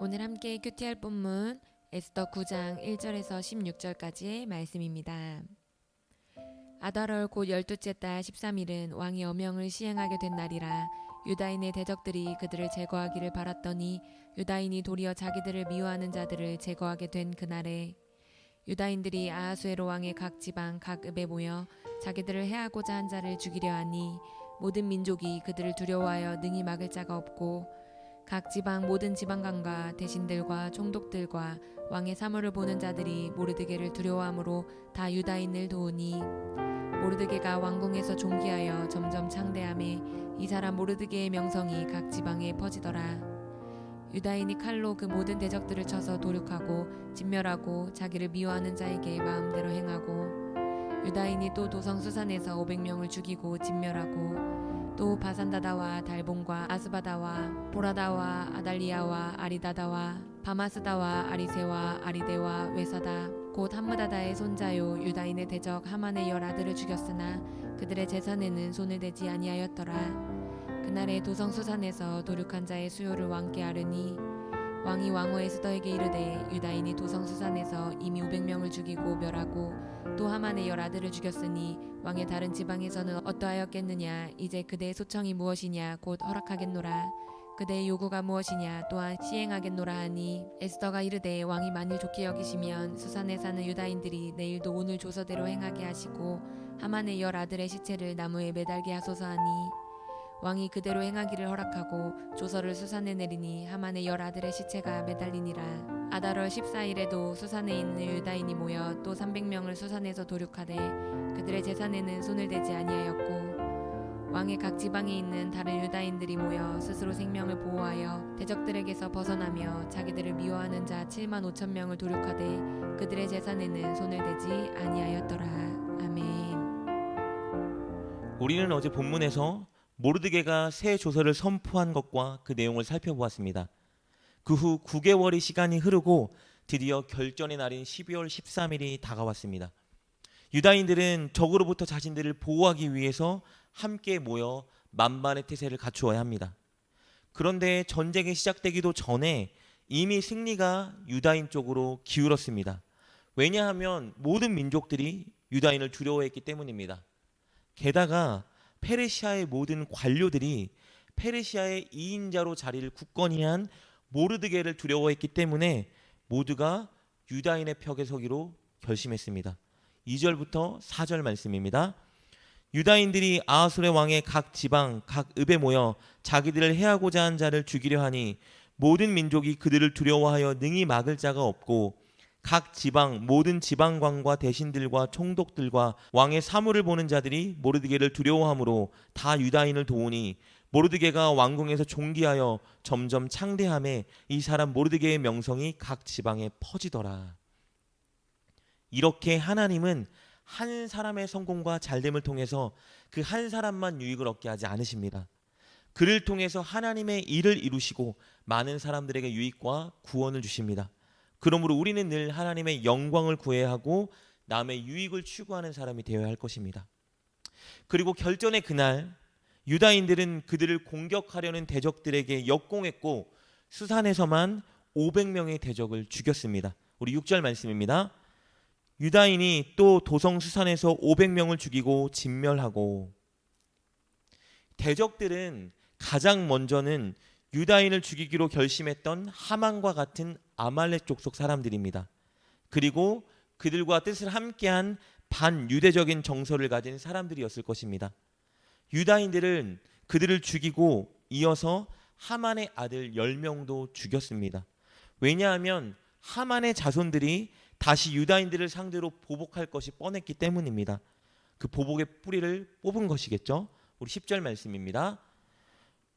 오늘 함께 큐티할 본문 에스더 9장 1절에서 16절까지의 말씀입니다. 아달월 곧 12째 달 13일은 왕이 어명을 시행하게 된 날이라. 유다인의 대적들이 그들을 제거하기를 바랐더니 유다인이 도리어 자기들을 미워하는 자들을 제거하게 된 그날에 유다인들이 아하수에로 왕의 각 지방 각 읍에 모여 자기들을 해하고자 한 자를 죽이려 하니 모든 민족이 그들을 두려워하여 능히 막을 자가 없고 각 지방 모든 지방관과 대신들과 총독들과 왕의 사물을 보는 자들이 모르드게를 두려워함으로 다 유다인을 도우니 모르드게가 왕궁에서 존귀하여 점점 창대함에 이 사람 모르드게의 명성이 각 지방에 퍼지더라. 유다인이 칼로 그 모든 대적들을 쳐서 도륙하고 진멸하고 자기를 미워하는 자에게 마음대로 행하고 유다인이 또 도성 수산에서 500명을 죽이고 진멸하고 또 바산다다와 달본과 아스바다와 보라다와 아달리아와 아리다다와 바마스다와 아리세와 아리데와 외사다 곧 함무다다의 손자요 유다인의 대적 하만의 10아들을 죽였으나 그들의 재산에는 손을 대지 아니하였더라. 그날에 도성 수산에서 도륙한 자의 수요를 왕께 아르니 왕이 왕후 에스더에게 이르되 유다인이 도성 수산에서 이미 500명을 죽이고 멸하고 또 하만의 10아들을 죽였으니 왕의 다른 지방에서는 어떠하였겠느냐. 이제 그대의 소청이 무엇이냐. 곧 허락하겠노라. 그대의 요구가 무엇이냐. 또한 시행하겠노라 하니 에스더가 이르되 왕이 만일 좋게 여기시면 수산에 사는 유다인들이 내일도 오늘 조서대로 행하게 하시고 하만의 10아들의 시체를 나무에 매달게 하소서 하니 왕이 그대로 행하기를 허락하고 조서를 수산에 내리니 하만의 10아들의 시체가 매달리니라. 아달월 14일에도 수산에 있는 유다인이 모여 또 300명을 수산에서 도륙하되 그들의 재산에는 손을 대지 아니하였고 왕의 각 지방에 있는 다른 유다인들이 모여 스스로 생명을 보호하여 대적들에게서 벗어나며 자기들을 미워하는 자 7만 5천 명을 도륙하되 그들의 재산에는 손을 대지 아니하였더라. 아멘. 우리는 어제 본문에서 모르드게가 새 조서를 선포한 것과 그 내용을 살펴보았습니다. 그 후 9개월의 시간이 흐르고 드디어 결전의 날인 12월 13일이 다가왔습니다. 유다인들은 적으로부터 자신들을 보호하기 위해서 함께 모여 만반의 태세를 갖추어야 합니다. 그런데 전쟁이 시작되기도 전에 이미 승리가 유다인 쪽으로 기울었습니다. 왜냐하면 모든 민족들이 유다인을 두려워했기 때문입니다. 게다가 페르시아의 모든 관료들이 페르시아의 2인자로 자리를 굳건히 한 모르드게를 두려워했기 때문에 모두가 유다인의 벽에 서기로 결심했습니다. 2절부터 4절 말씀입니다. 유다인들이 아하술의 왕의 각 지방 각 읍에 모여 자기들을 해하고자 한 자를 죽이려 하니 모든 민족이 그들을 두려워하여 능히 막을 자가 없고 각 지방 모든 지방관과 대신들과 총독들과 왕의 사물을 보는 자들이 모르드게를 두려워함으로 다 유다인을 도우니 모르드게가 왕궁에서 존귀하여 점점 창대함에 이 사람 모르드게의 명성이 각 지방에 퍼지더라. 이렇게 하나님은 한 사람의 성공과 잘됨을 통해서 그 한 사람만 유익을 얻게 하지 않으십니다. 그를 통해서 하나님의 일을 이루시고 많은 사람들에게 유익과 구원을 주십니다. 그러므로 우리는 늘 하나님의 영광을 구해야 하고 남의 유익을 추구하는 사람이 되어야 할 것입니다. 그리고 결전의 그날 유다인들은 그들을 공격하려는 대적들에게 역공했고 수산에서만 500명의 대적을 죽였습니다. 우리 6절 말씀입니다. 유다인이 또 도성 수산에서 500명을 죽이고 진멸하고. 대적들은 가장 먼저는 유다인을 죽이기로 결심했던 하만과 같은 아말렉 족속 사람들입니다. 그리고 그들과 뜻을 함께한 반유대적인 정서를 가진 사람들이었을 것입니다. 유다인들은 그들을 죽이고 이어서 하만의 아들 10명도 죽였습니다. 왜냐하면 하만의 자손들이 다시 유다인들을 상대로 보복할 것이 뻔했기 때문입니다. 그 보복의 뿌리를 뽑은 것이겠죠. 우리 10절 말씀입니다.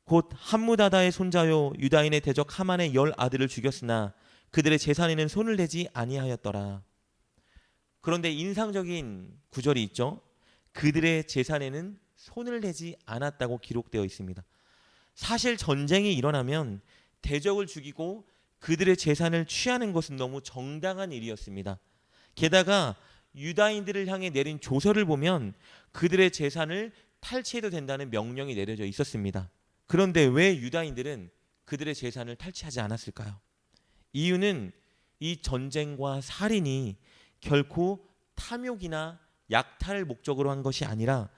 곧 함무다다의 손자요 유다인의 대적 하만의 10아들을 죽였으나 그들의 재산에는 손을 대지 아니하였더라. 그런데 인상적인 구절이 있죠. 그들의 재산에는 손을 대지 않았다고 기록되어 있습니다. 사실 전쟁이 일어나면 대적을 죽이고 그들의 재산을 취하는 것은 너무 정당한 일이었습니다. 게다가 유다인들을 향해 내린 조서를 보면 그들의 재산을 탈취해도 된다는 명령이 내려져 있었습니다. 그런데 왜 유다인들은 그들의 재산을 탈취하지 않았을까요? 이유는 이 전쟁과 살인이 결코 탐욕이나 약탈을 목적으로 한 것이 아니라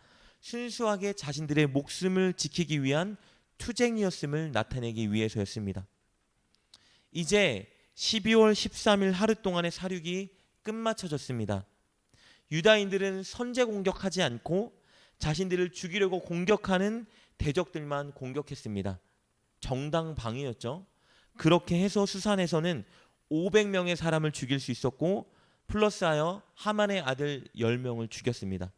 순수하게 자신들의 목숨을 지키기 위한 투쟁이었음을 나타내기 위해서였습니다. 이제 12월 13일 하루 동안의 사륙이 끝마쳐졌습니다. 유다인들은 선제 공격하지 않고 자신들을 죽이려고 공격하는 대적들만 공격했습니다. 정당방위였죠. 그렇게 해서 수산에서는 500명의 사람을 죽일 수 있었고 플러스하여 하만의 아들 10명을 죽였습니다.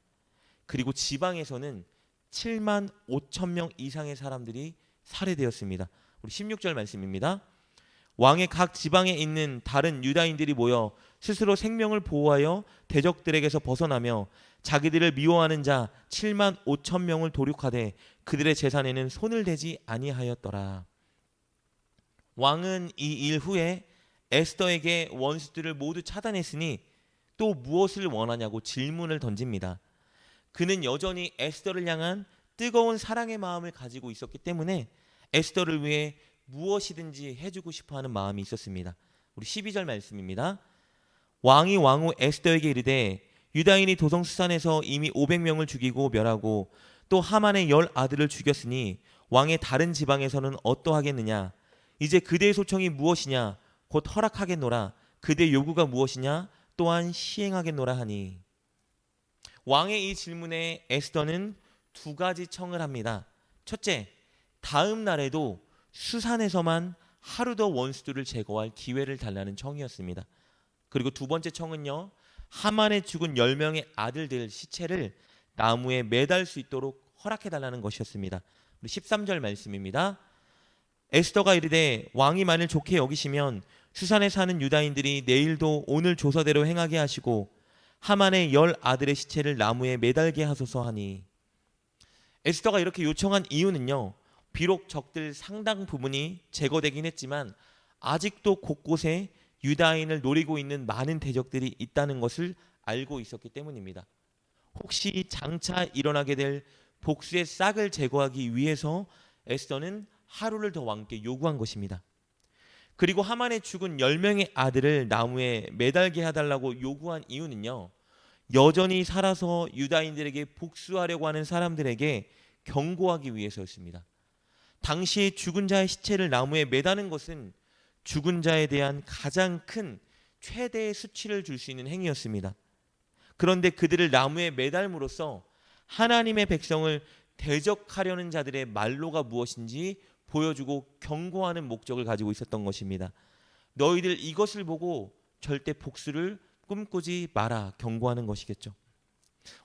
그리고 지방에서는 7만 5천 명 이상의 사람들이 살해되었습니다. 우리 16절 말씀입니다. 왕의 각 지방에 있는 다른 유다인들이 모여 스스로 생명을 보호하여 대적들에게서 벗어나며 자기들을 미워하는 자 7만 5천 명을 도륙하되 그들의 재산에는 손을 대지 아니하였더라. 왕은 이 일 후에 에스더에게 원수들을 모두 차단했으니 또 무엇을 원하냐고 질문을 던집니다. 그는 여전히 에스더를 향한 뜨거운 사랑의 마음을 가지고 있었기 때문에 에스더를 위해 무엇이든지 해주고 싶어하는 마음이 있었습니다. 우리 12절 말씀입니다. 왕이 왕후 에스더에게 이르되 유다인이 도성수산에서 이미 500명을 죽이고 멸하고 또 하만의 10 아들을 죽였으니 왕의 다른 지방에서는 어떠하겠느냐? 이제 그대의 소청이 무엇이냐? 곧 허락하겠노라. 그대의 요구가 무엇이냐? 또한 시행하겠노라 하니. 왕의 이 질문에 에스더는 두 가지 청을 합니다. 첫째, 다음 날에도 수산에서만 하루 더 원수들을 제거할 기회를 달라는 청이었습니다. 그리고 두 번째 청은요, 하만의 죽은 10명의 아들들 시체를 나무에 매달 수 있도록 허락해달라는 것이었습니다. 우리 13절 말씀입니다. 에스더가 이르되 왕이 만일 좋게 여기시면 수산에 사는 유다인들이 내일도 오늘 조서대로 행하게 하시고 하만의 10 아들의 시체를 나무에 매달게 하소서 하니. 에스더가 이렇게 요청한 이유는요, 비록 적들 상당 부분이 제거되긴 했지만 아직도 곳곳에 유다인을 노리고 있는 많은 대적들이 있다는 것을 알고 있었기 때문입니다. 혹시 장차 일어나게 될 복수의 싹을 제거하기 위해서 에스더는 하루를 더 왕께 요구한 것입니다. 그리고 하만의 죽은 10명의 아들을 나무에 매달게 해달라고 요구한 이유는요, 여전히 살아서 유다인들에게 복수하려고 하는 사람들에게 경고하기 위해서였습니다. 당시 죽은 자의 시체를 나무에 매다는 것은 죽은 자에 대한 가장 큰 최대의 수치를 줄 수 있는 행위였습니다. 그런데 그들을 나무에 매달므로써 하나님의 백성을 대적하려는 자들의 말로가 무엇인지 보여주고 경고하는 목적을 가지고 있었던 것입니다. 너희들 이것을 보고 절대 복수를 꿈꾸지 마라, 경고하는 것이겠죠.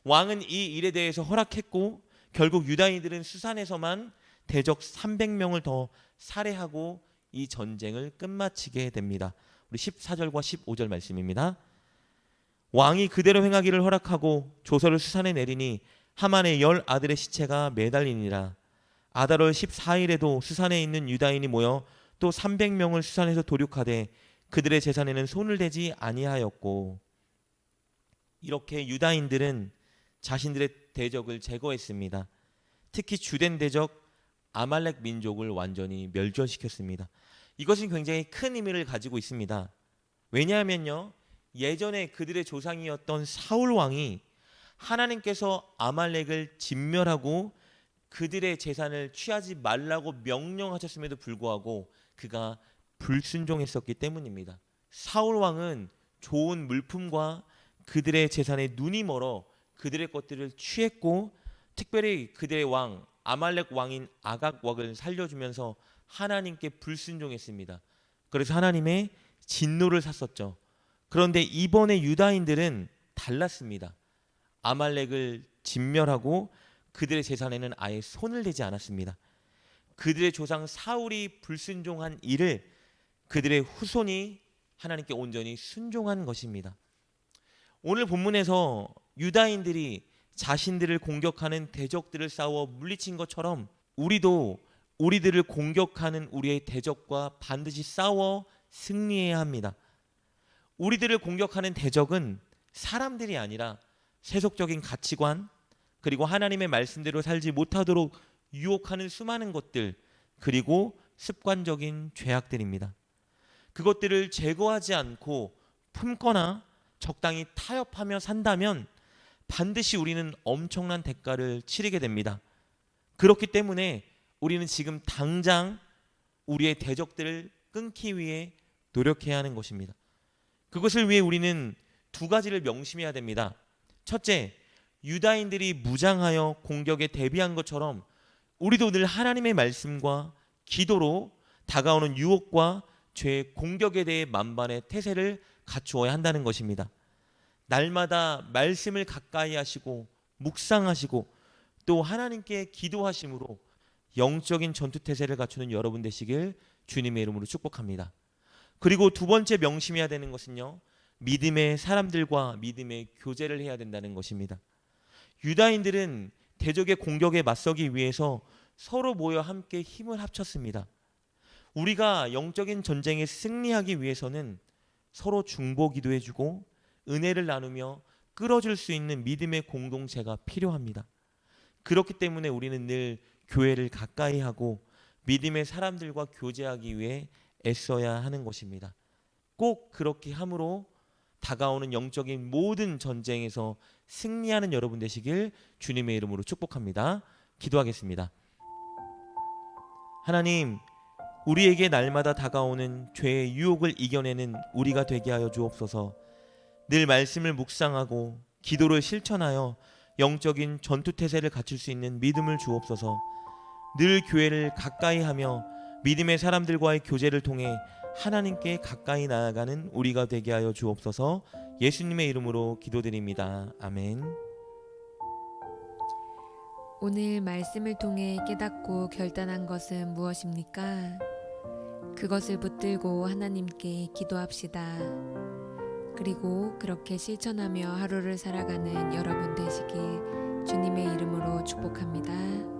왕은 이 일에 대해서 허락했고 결국 유다인들은 수산에서만 대적 300명을 더 살해하고 이 전쟁을 끝마치게 됩니다. 우리 14절과 15절 말씀입니다. 왕이 그대로 행하기를 허락하고 조서를 수산에 내리니 하만의 10 아들의 시체가 매달리니라. 아달월 14일에도 수산에 있는 유다인이 모여 또 300명을 수산에서 도륙하되 그들의 재산에는 손을 대지 아니하였고. 이렇게 유다인들은 자신들의 대적을 제거했습니다. 특히 주된 대적 아말렉 민족을 완전히 멸절시켰습니다. 이것은 굉장히 큰 의미를 가지고 있습니다. 왜냐하면요, 예전에 그들의 조상이었던 사울 왕이 하나님께서 아말렉을 진멸하고 그들의 재산을 취하지 말라고 명령하셨음에도 불구하고 그가 불순종했었기 때문입니다. 사울 왕은 좋은 물품과 그들의 재산에 눈이 멀어 그들의 것들을 취했고, 특별히 그들의 왕 아말렉 왕인 아각 왕을 살려주면서 하나님께 불순종했습니다. 그래서 하나님의 진노를 샀었죠. 그런데 이번에 유다인들은 달랐습니다. 아말렉을 진멸하고 그들의 재산에는 아예 손을 대지 않았습니다. 그들의 조상 사울이 불순종한 일을 그들의 후손이 하나님께 온전히 순종한 것입니다. 오늘 본문에서 유다인들이 자신들을 공격하는 대적들을 싸워 물리친 것처럼 우리도 우리들을 공격하는 우리의 대적과 반드시 싸워 승리해야 합니다. 우리들을 공격하는 대적은 사람들이 아니라 세속적인 가치관, 그리고 하나님의 말씀대로 살지 못하도록 유혹하는 수많은 것들, 그리고 습관적인 죄악들입니다. 그것들을 제거하지 않고 품거나 적당히 타협하며 산다면 반드시 우리는 엄청난 대가를 치르게 됩니다. 그렇기 때문에 우리는 지금 당장 우리의 대적들을 끊기 위해 노력해야 하는 것입니다. 그것을 위해 우리는 두 가지를 명심해야 됩니다. 첫째, 유다인들이 무장하여 공격에 대비한 것처럼 우리도 늘 하나님의 말씀과 기도로 다가오는 유혹과 죄의 공격에 대해 만반의 태세를 갖추어야 한다는 것입니다. 날마다 말씀을 가까이 하시고 묵상하시고 또 하나님께 기도하심으로 영적인 전투 태세를 갖추는 여러분 되시길 주님의 이름으로 축복합니다. 그리고 두 번째 명심해야 되는 것은요, 믿음의 사람들과 믿음의 교제를 해야 된다는 것입니다. 유다인들은 대적의 공격에 맞서기 위해서 서로 모여 함께 힘을 합쳤습니다. 우리가 영적인 전쟁에 승리하기 위해서는 서로 중보 기도해주고 은혜를 나누며 끌어줄 수 있는 믿음의 공동체가 필요합니다. 그렇기 때문에 우리는 늘 교회를 가까이 하고 믿음의 사람들과 교제하기 위해 애써야 하는 것입니다. 꼭 그렇게 함으로 다가오는 영적인 모든 전쟁에서 승리하는 여러분 되시길 주님의 이름으로 축복합니다. 기도하겠습니다. 하나님, 우리에게 날마다 다가오는 죄의 유혹을 이겨내는 우리가 되게 하여 주옵소서. 늘 말씀을 묵상하고 기도를 실천하여 영적인 전투태세를 갖출 수 있는 믿음을 주옵소서. 늘 교회를 가까이 하며 믿음의 사람들과의 교제를 통해 하나님께 가까이 나아가는 우리가 되게 하여 주옵소서. 예수님의 이름으로 기도드립니다. 아멘. 오늘 말씀을 통해 깨닫고 결단한 것은 무엇입니까? 그것을 붙들고 하나님께 기도합시다. 그리고 그렇게 실천하며 하루를 살아가는 여러분 되시길 주님의 이름으로 축복합니다.